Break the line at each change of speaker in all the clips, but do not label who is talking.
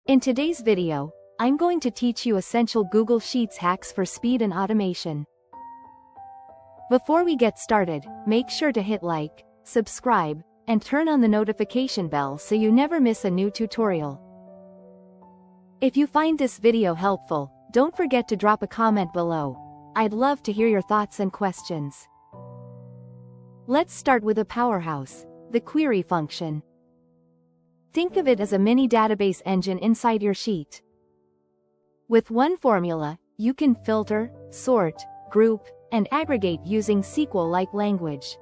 In today's video, I'm going to teach you essential Google Sheets hacks for speed and automation. Before we get started, make sure to hit like, subscribe, and turn on the notification bell so you never miss a new tutorial. If you find this video helpful, don't forget to drop a comment below. I'd love to hear your thoughts and questions. Let's start with a powerhouse, the query function. Think of it as a mini database engine inside your sheet. With one formula, you can filter, sort, group, and aggregate using SQL-like language.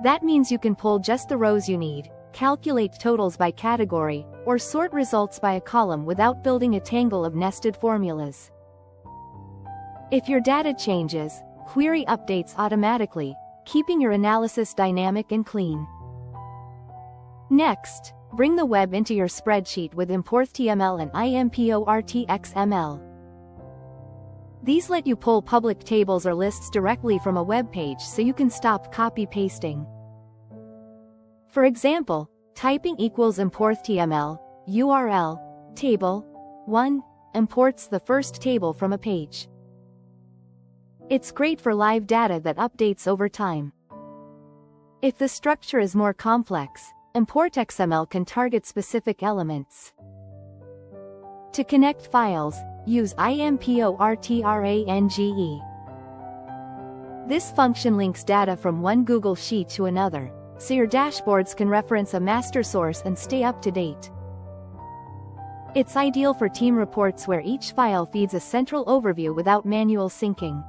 That means you can pull just the rows you need, calculate totals by category, or sort results by a column without building a tangle of nested formulas. If your data changes, query updates automatically, keeping your analysis dynamic and clean. Next, bring the web into your spreadsheet with ImportXML and ImportXML. These let you pull public tables or lists directly from a web page so you can stop copy-pasting. For example, typing =ImportXML, URL, table, 1, imports the first table from a page. It's great for live data that updates over time. If the structure is more complex, ImportXML can target specific elements. To connect files, use ImportRange. This function links data from one Google Sheet to another, so your dashboards can reference a master source and stay up to date. It's ideal for team reports where each file feeds a central overview without manual syncing.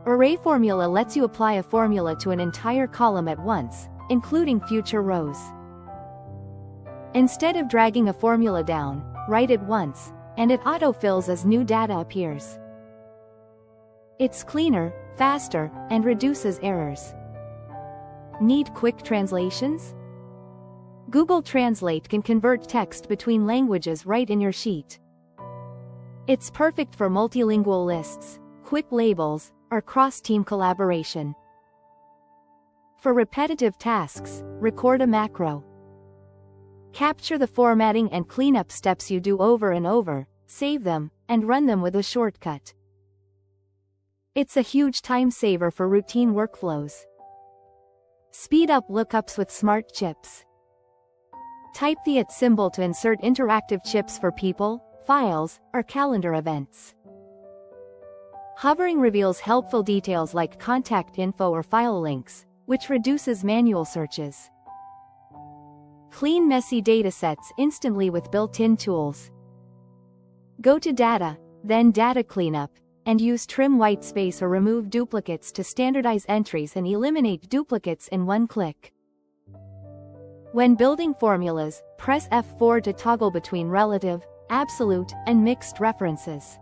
ARRAYFORMULA lets you apply a formula to an entire column at once, including future rows. Instead of dragging a formula down, write it once, and it autofills as new data appears. It's cleaner, faster, and reduces errors. Need quick translations? Google Translate can convert text between languages right in your sheet. It's perfect for multilingual lists, quick labels, or cross-team collaboration. For repetitive tasks, record a macro. Capture the formatting and cleanup steps you do over and over, save them, and run them with a shortcut. It's a huge time saver for routine workflows. Speed up lookups with smart chips. Type the @ symbol to insert interactive chips for people, files, or calendar events. Hovering reveals helpful details like contact info or file links, which reduces manual searches. Clean messy datasets instantly with built-in tools. Go to Data, then Data Cleanup, and use Trim Whitespace or remove duplicates to standardize entries and eliminate duplicates in one click. When building formulas, press F4 to toggle between relative, absolute, and mixed references.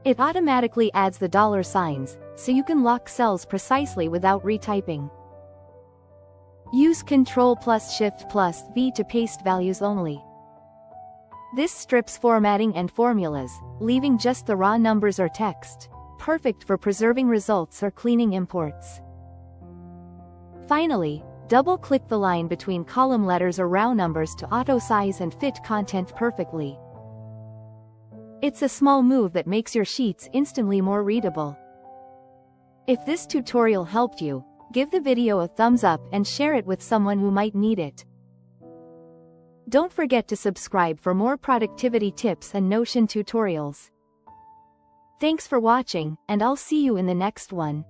It automatically adds the $signs, so you can lock cells precisely without retyping. Use Ctrl+Shift+V to paste values only. This strips formatting and formulas, leaving just the raw numbers or text, perfect for preserving results or cleaning imports. Finally, double-click the line between column letters or row numbers to auto-size and fit content perfectly. It's a small move that makes your sheets instantly more readable. If this tutorial helped you, give the video a thumbs up and share it with someone who might need it. Don't forget to subscribe for more productivity tips and Notion tutorials. Thanks for watching, and I'll see you in the next one.